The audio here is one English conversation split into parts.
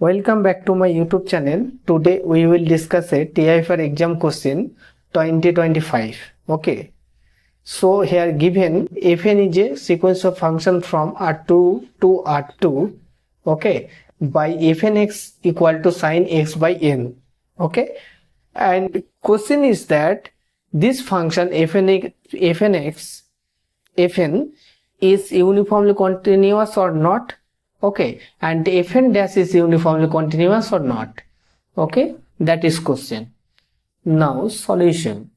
Welcome back to my YouTube channel. Today we will discuss a TIFR exam question 2025. Okay. So here given fn is a sequence of function from R2 to R2. Okay. By fnx equal to sin x by n. Okay. And question is that this function fn is uniformly continuous or not. Okay, and fn dash is uniformly continuous or not. Okay, that is question. Now solution.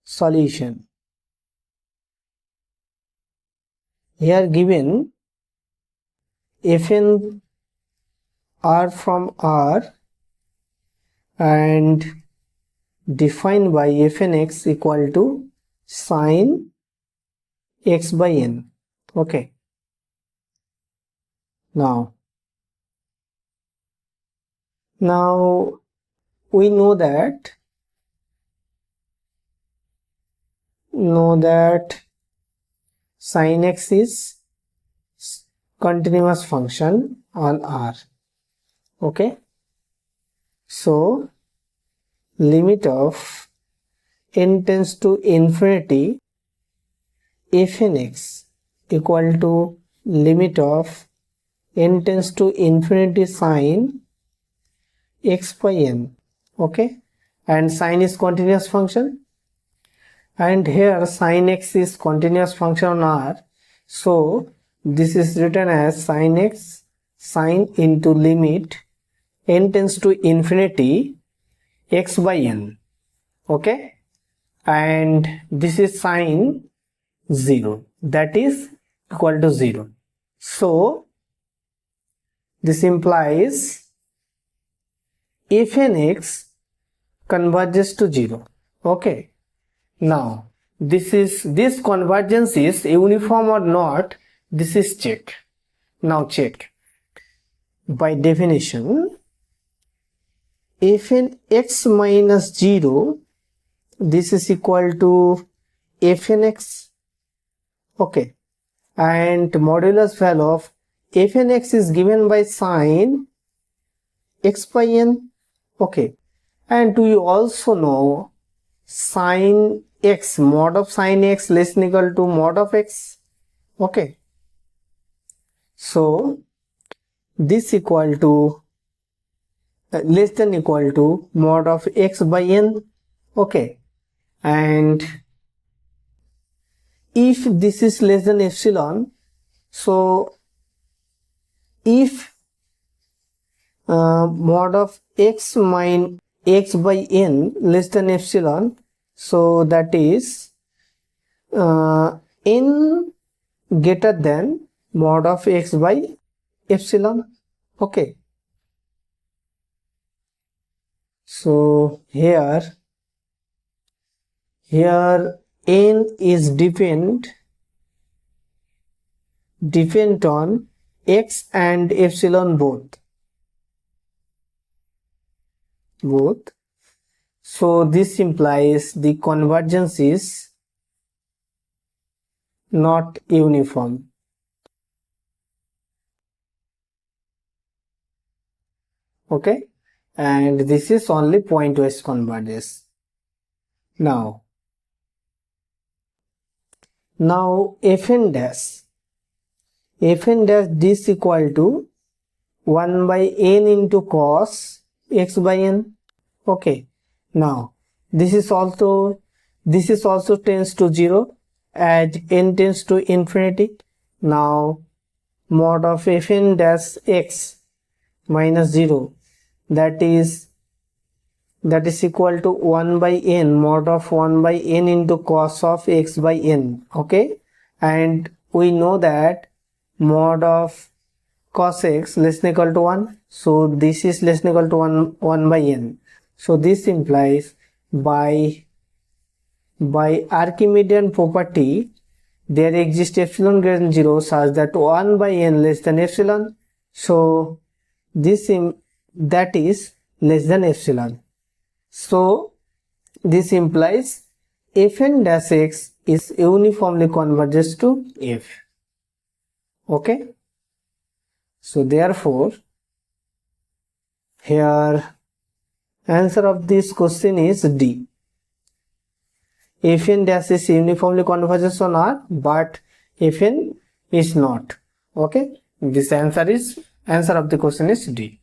Solution. Here given fn r from R and defined by fnx equal to sin x by n. Okay. Now we know that sin x is continuous function on R. Okay. So limit of n tends to infinity fnx equal to limit of n tends to infinity sin x by n. Okay, and sin is continuous function, and here sin x is continuous function on R, so this is written as sin x sin into limit n tends to infinity x by n. Okay, and this is sin 0, that is equal to 0. So this implies fnx converges to 0. Okay, now this convergence is uniform or not, this is check. Now check. By definition, fn x minus 0, this is equal to fnx. Okay, and modulus value of fnx is given by sin x by n. Okay, and we also know sin x, mod of sin x less than equal to mod of x. Okay, so this equal to less than equal to mod of x by n. Okay, and if this is less than epsilon, so if mod of x minus x by n less than epsilon, so that is n greater than mod of x by epsilon. Okay, so here n is depend on x and epsilon both. So this implies the convergence is not uniform. Okay, and this is only pointwise convergence. Now fn dash this equal to 1 by n into cos x by n. Okay, now this is also tends to 0 as n tends to infinity. Now mod of fn dash x minus 0, that is equal to 1 by n mod of 1 by n into cos of x by n. Okay, and we know that mod of cos x less than equal to 1, so this is less than equal to 1 by n. So this implies by Archimedean property there exists epsilon greater than 0 such that 1 by n less than epsilon, so that is less than epsilon. So this implies fn dash x is uniformly converges to f. Okay, so therefore here answer of this question is D. Fn dash is uniformly converges on R, but Fn is not. Okay, this answer of the question is D.